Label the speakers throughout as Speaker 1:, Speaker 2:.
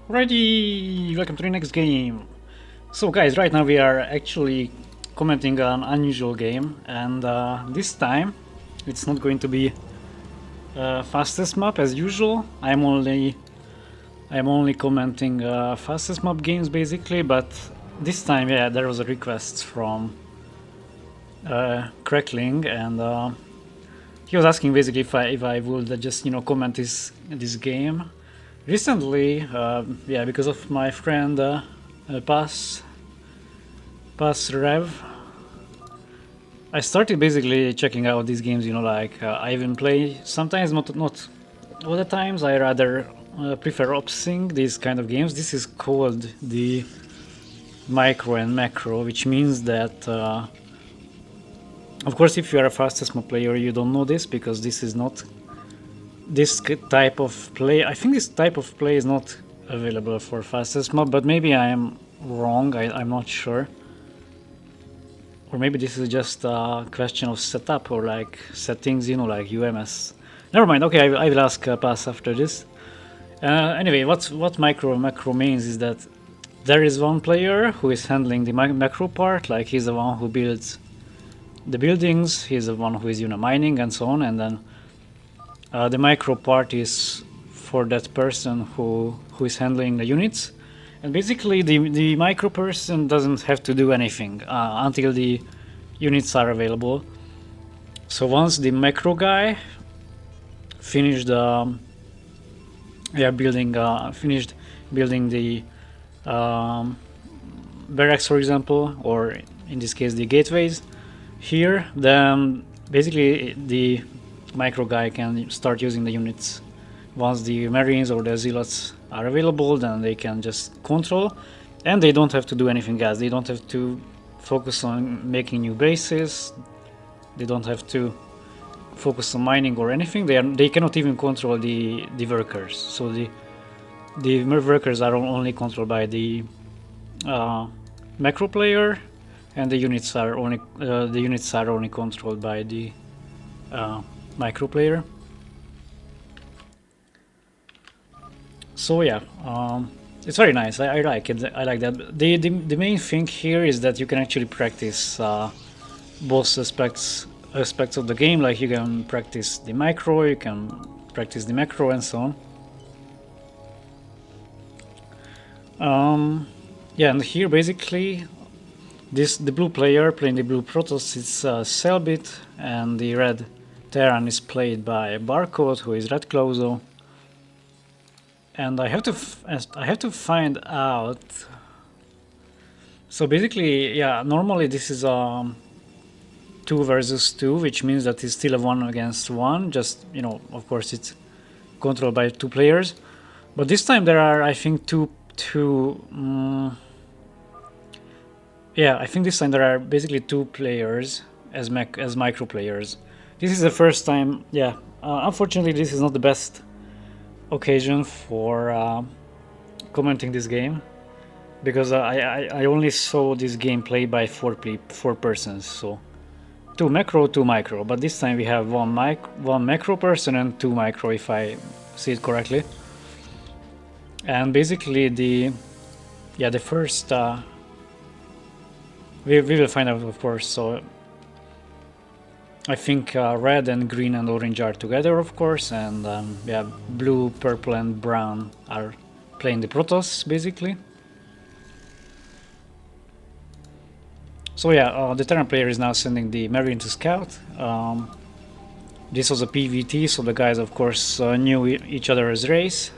Speaker 1: Alrighty, welcome to the next game. So guys, right now we are actually commenting on an unusual game, and this time it's not going to be fastest map as usual. I'm only commenting fastest map games basically, but this time, yeah, there was a request from Crackling, and he was asking basically if I would just comment this game. Recently, yeah, because of my friend Pass ReV, I started basically checking out these games. Like I even play sometimes, not all the times. I rather prefer opsing these kind of games. This is called the micro and macro, which means that of course if you are a fastest map player you don't know this, because this is not this type of play. I think this type of play is not available for fastest map, but maybe I am wrong. I'm not sure, or maybe this is just a question of setup or like settings, like UMS. Never mind. Okay, I will ask Pass after this. Anyway, what micro and macro means is that there is one player who is handling the macro part, like he's the one who builds the buildings, he's the one who is mining and so on, and then the micro part is for that person who is handling the units. And basically the micro person doesn't have to do anything until the units are available. So once the macro guy finished finished building the barracks, for example, or in this case the gateways here, then basically the micro guy can start using the units. Once the marines or the zealots are available, then they can just control, and they don't have to do anything else. They don't have to focus on making new bases, they don't have to focus on mining or anything. They cannot even control the workers. So the workers are only controlled by the macro player, and the units are only controlled by the micro player. So yeah, it's very nice. I like it. I like that. The main thing here is that you can actually practice both aspects of the game. Like you can practice the micro, you can practice the macro, and so on. Yeah, and here basically the blue player playing the blue Protoss is Cellbit, and the red Terran is played by Barcode, who is Red Clozo. And I have to find out. So basically, yeah, normally this is 2 versus 2, which means that it's still a 1 against 1. Just of course it's controlled by 2 players. But this time there are, I think, yeah, I think this time there are basically 2 players as micro players. This is the first time. Yeah, unfortunately this is not the best occasion for commenting this game, because I only saw this game played by 4 persons, so 2 macro, 2 micro. But this time we have one macro person and 2 micro, if I see it correctly. And basically the first we will find out, of course. So I think red and green and orange are together, of course, and yeah, blue, purple, and brown are playing the Protoss, basically. So yeah, the Terran player is now sending the Marine to scout. This was a PvT, so the guys, of course, knew each other's race,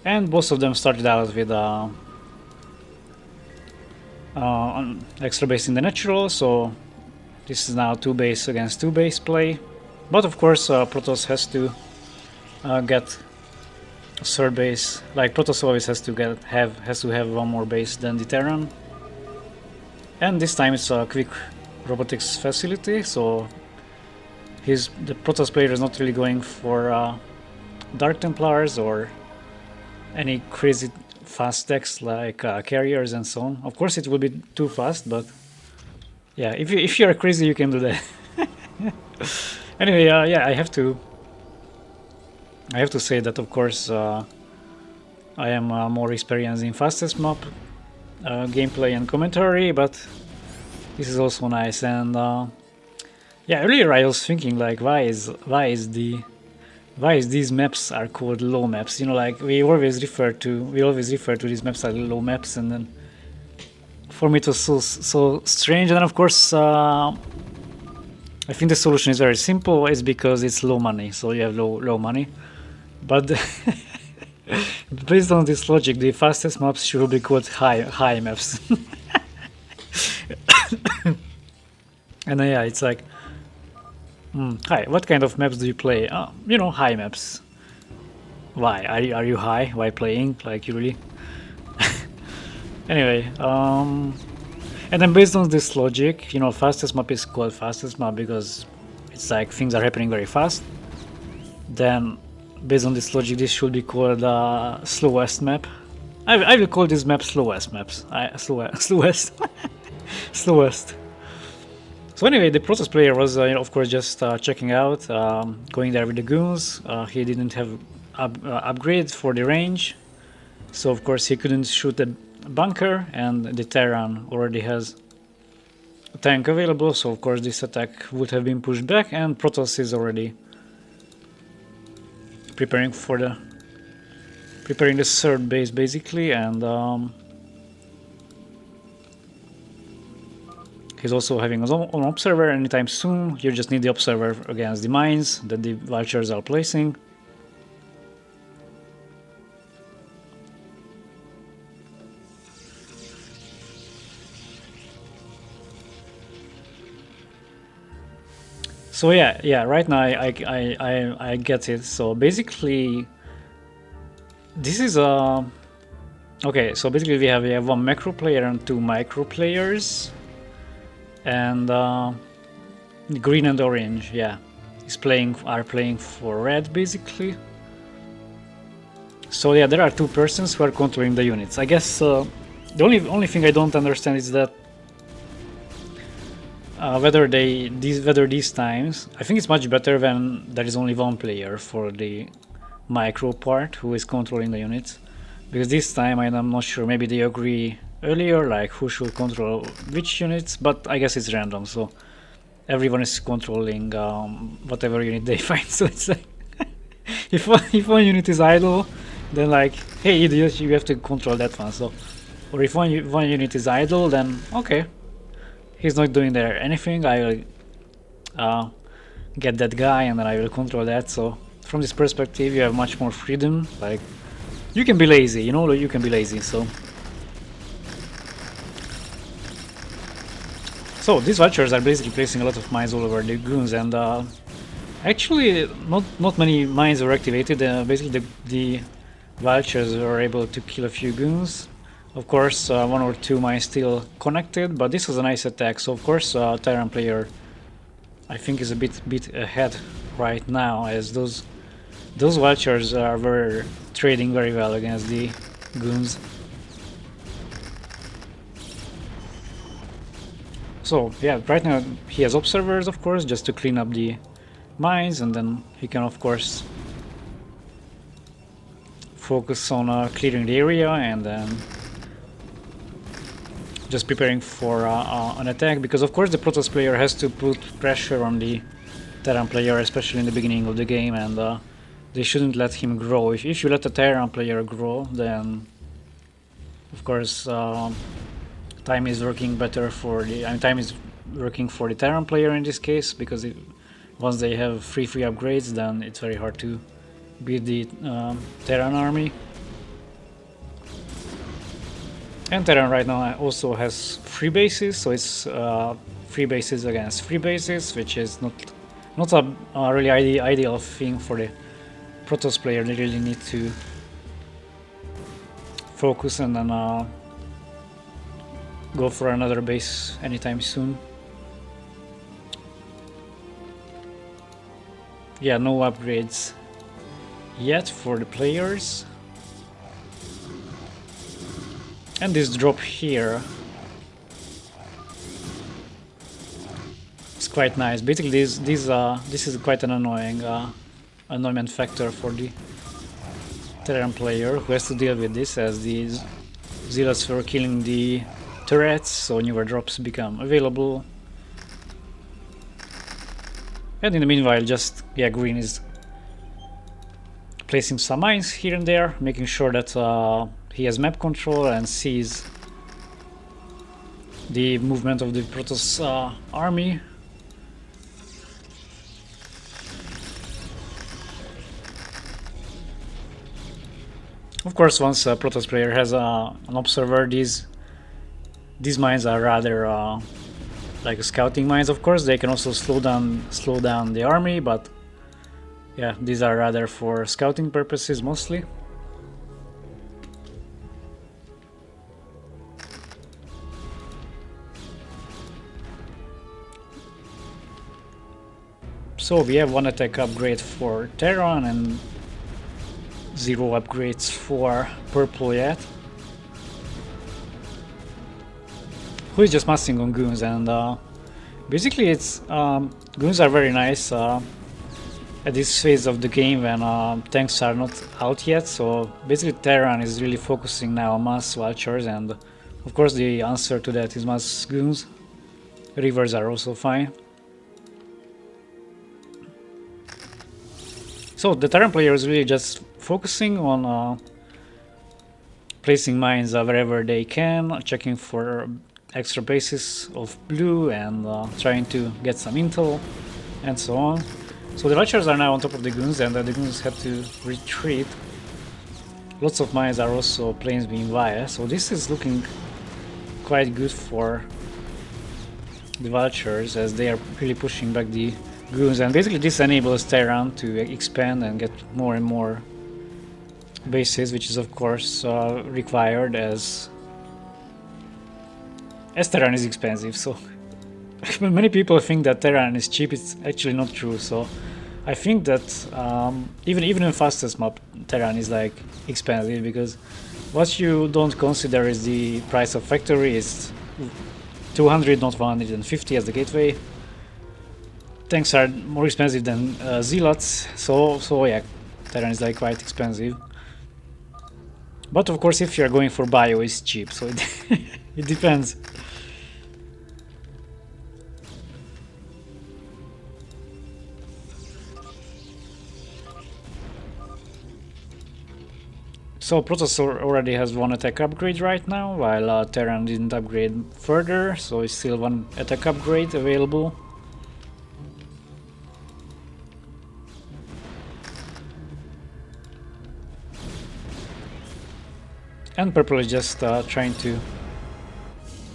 Speaker 1: and both of them started out with an extra base in the natural, so this is now 2 base against 2 base play. But of course Protoss has to get a 3rd base. Like Protoss always has to have 1 more base than the Terran. And this time it's a quick robotics facility, so the Protoss player is not really going for Dark Templars or any crazy fast decks like carriers and so on. Of course it will be too fast, but yeah, if you're crazy, you can do that. Anyway, yeah, I have to say that, of course, I am more experienced in fastest map gameplay and commentary, but this is also nice. And yeah, earlier I was thinking like, why these maps are called low maps? You know, like we always refer to these maps as low maps, and then for me it was so strange. And then of course, I think the solution is very simple. It's because it's low money, so you have low money. But based on this logic, the fastest maps should be called high maps. And yeah, it's like, hi, what kind of maps do you play? You know, high maps. Why? Are you high? Why playing? Like, you really? Anyway, and then based on this logic, you know, fastest map is called fastest map because it's like things are happening very fast. Then, based on this logic, this should be called slowest map. I will call this map slowest maps. Slowest. Slowest. So anyway, the Protoss player was, of course, just checking out, going there with the goons. He didn't have upgrades for the range, so of course he couldn't shoot the bunker, and the Terran already has a tank available, so of course this attack would have been pushed back, and Protoss is already preparing the third base basically, and he's also having his own observer anytime soon. You just need the observer against the mines that the vultures are placing. So yeah, right now I get it. So basically, this is a okay. So basically, we have one macro player and two micro players, and green and orange, yeah, are playing for red basically. So yeah, there are two persons who are controlling the units. I guess the only thing I don't understand is that whether these times, I think it's much better when there is only one player for the micro part who is controlling the units, because this time I'm not sure, maybe they agree earlier like who should control which units, but I guess it's random, so everyone is controlling whatever unit they find. So it's like if one unit is idle, then like, hey idiot, you have to control that one. So, or if one unit is idle, then okay, he's not doing there anything, I will get that guy and then I will control that. So from this perspective you have much more freedom, like you can be lazy, you know, you can be lazy. So these vultures are basically placing a lot of mines all over the goons, and actually not many mines were activated. Basically the vultures were able to kill a few goons. Of course, one or two mines still connected, but this was a nice attack. So of course, Terran player, I think, is a bit ahead right now, as those vultures were trading very well against the goons. So yeah, right now he has observers, of course, just to clean up the mines, and then he can of course focus on clearing the area and then just preparing for an attack, because of course the Protoss player has to put pressure on the Terran player, especially in the beginning of the game, and they shouldn't let him grow. If you let the Terran player grow, then of course time is working better for the time is working for the Terran player in this case, because once they have free upgrades, then it's very hard to beat the Terran army. And Terran right now also has free bases, so it's free bases against free bases, which is not a really ideal thing for the Protoss player. They really need to focus and then go for another base anytime soon. Yeah, no upgrades yet for the players. And this drop here is quite nice. Basically, this is quite an annoying annoyment factor for the Terran player who has to deal with this, as the zealots were killing the turrets, so newer drops become available. And in the meanwhile, just green is placing some mines here and there, making sure that he has map control and sees the movement of the Protoss army. Of course, once a Protoss player has an observer, these mines are rather like scouting mines. Of course, they can also slow down the army, but yeah, these are rather for scouting purposes mostly. So we have one attack upgrade for Terran and 0 upgrades for purple yet. Who is just massing on goons, and basically it's goons are very nice at this phase of the game when tanks are not out yet. So basically Terran is really focusing now on mass vultures, and of course the answer to that is mass goons. Rivers are also fine. So the Terran player is really just focusing on placing mines wherever they can, checking for extra bases of blue and trying to get some intel and so on. So the vultures are now on top of the goons, and the goons have to retreat. Lots of mines are also planes being via, so this is looking quite good for the vultures, as they are really pushing back the goons, and basically this enables Terran to expand and get more and more bases, which is of course required as Terran is expensive. So many people think that Terran is cheap. It's actually not true. So I think that even in fastest map, Terran is like expensive, because what you don't consider is the price of factory is 200, not 150 as the gateway. Tanks are more expensive than zealots, so yeah, Terran is like quite expensive. But of course, if you are going for bio, it's cheap, so it depends. So Protoss already has one attack upgrade right now, while Terran didn't upgrade further, so it's still one attack upgrade available. And purple is just trying to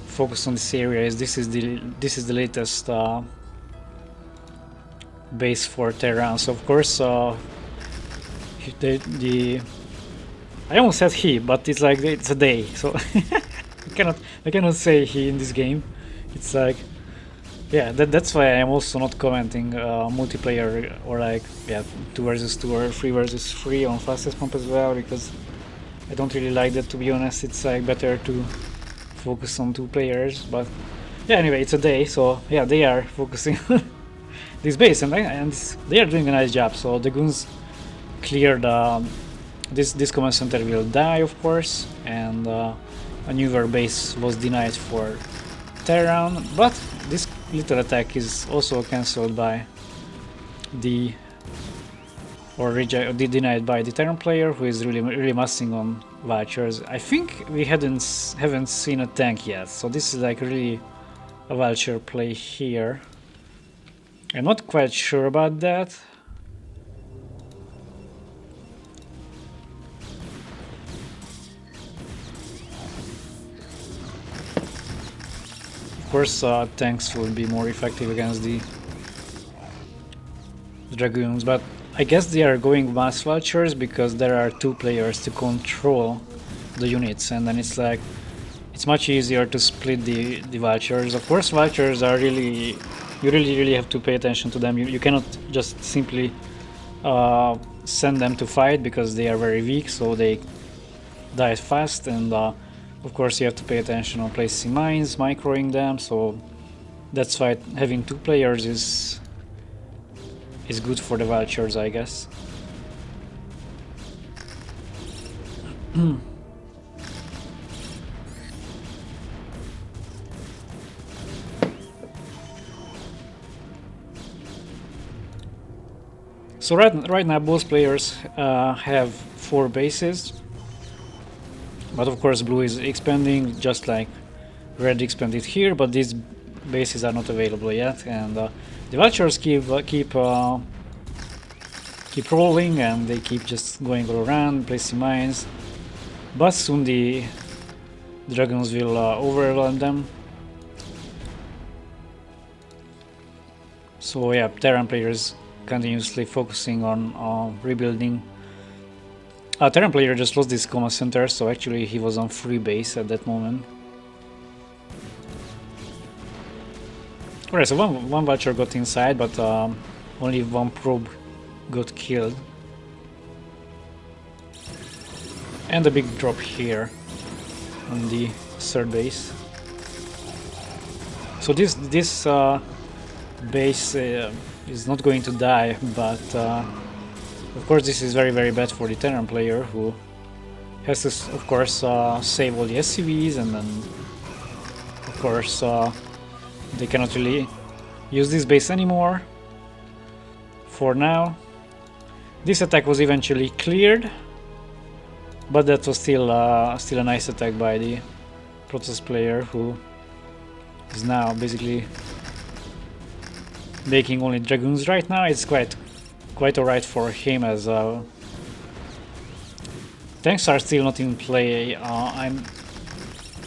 Speaker 1: focus on this area, as this is the latest base for Terran. So of course I almost said he, but it's like it's a they, so I cannot say he in this game. It's like, yeah, that's why I'm also not commenting multiplayer or like 2 versus 2 or 3 versus 3 on fastest map as well, because I don't really like that, to be honest. It's like better to focus on 2 players. But yeah, anyway, it's a day, so yeah, they are focusing on this base, and they are doing a nice job. So the goons cleared this command center will die, of course, and a newer base was denied for Terran, but this little attack is also cancelled by denied by the Terran player, who is really massing on vultures. I think we haven't seen a tank yet, so this is like really a vulture play here. I'm not quite sure about that. Of course, tanks will be more effective against the dragoons, but I guess they are going mass vultures because there are 2 players to control the units, and then it's like it's much easier to split the vultures. Of course, vultures are you really have to pay attention to them. You cannot just simply send them to fight, because they are very weak, so they die fast, and of course you have to pay attention on placing mines, microing them. So that's why having 2 players is good for the vultures, I guess. So right now both players have 4 bases, but of course blue is expanding just like red expanded here, but these bases are not available yet, and the vultures keep rolling, and they keep just going all around, placing mines, but soon the dragons will overwhelm them. So yeah, Terran players continuously focusing on rebuilding. Terran player just lost this command center, so actually he was on free base at that moment. Alright, so one vulture got inside, but only one probe got killed. And a big drop here on the third base. So this base is not going to die, but of course this is very bad for the Terran player, who has to of course save all the SCVs, and then of course they cannot really use this base anymore for now. This attack was eventually cleared, but that was still a nice attack by the Protoss player, who is now basically making only dragoons right now. It's quite alright for him, as tanks are still not in play. I'm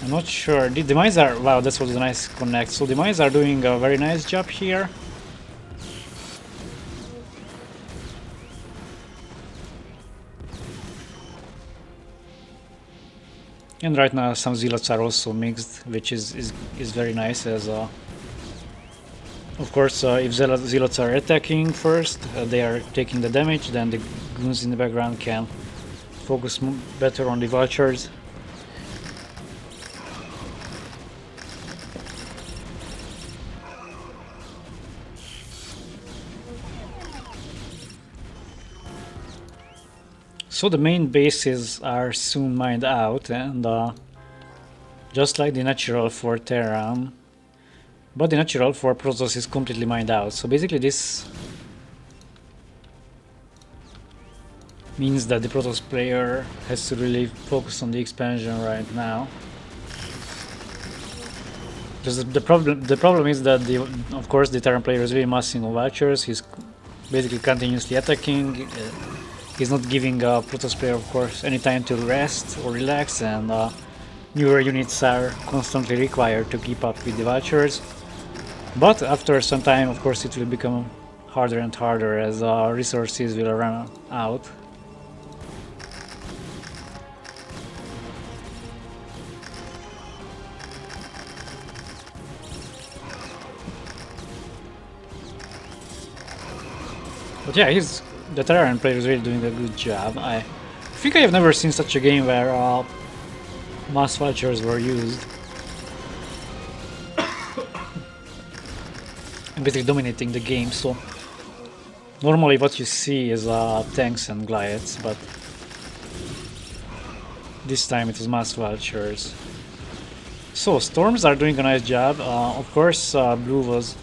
Speaker 1: not sure. The mines are... wow, that was a nice connect. So the mines are doing a very nice job here. And right now some zealots are also mixed, which is very nice, as of course if zealots are attacking first, they are taking the damage, then the goons in the background can focus better on the vultures. So the main bases are soon mined out, and just like the natural for Terran, but the natural for Protoss is completely mined out. So basically this means that the Protoss player has to really focus on the expansion right now. Just the problem is that of course the Terran player is really massing on vultures. He's basically continuously attacking. He's not giving Protoss player, of course, any time to rest or relax, and newer units are constantly required to keep up with the vultures. But after some time, of course, it will become harder and harder, as resources will run out. But yeah, the Terran player is really doing a good job. I think I have never seen such a game where mass vultures were used. And basically dominating the game. So normally what you see is tanks and glides, but this time it was mass vultures. So storms are doing a nice job. Of course blue was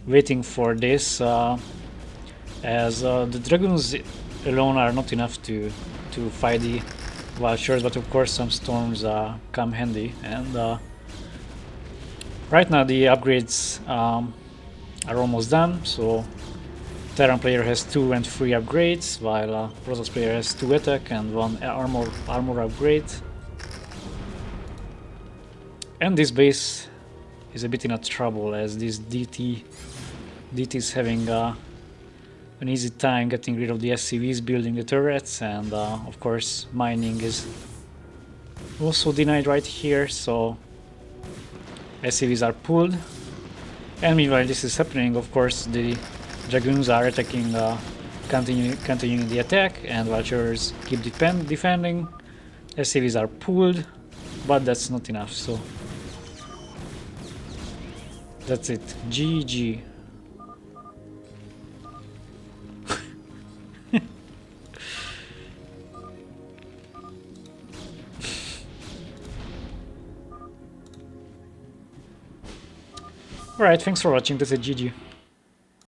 Speaker 1: waiting for this, as the dragoons alone are not enough to fight the vultures, but of course some storms come handy. And right now the upgrades are almost done, so Terran player has 2 and 3 upgrades, while Protoss player has 2 attack and 1 armor upgrade. And this base is a bit in a trouble, as this DT is having an easy time getting rid of the SCVs, building the turrets, and of course mining is also denied right here, so SCVs are pulled. And meanwhile this is happening, of course the dragoons are attacking, continuing the attack, and vultures keep defending. SCVs are pulled, but that's not enough, so that's it. GG. Alright, thanks for watching, this is GG.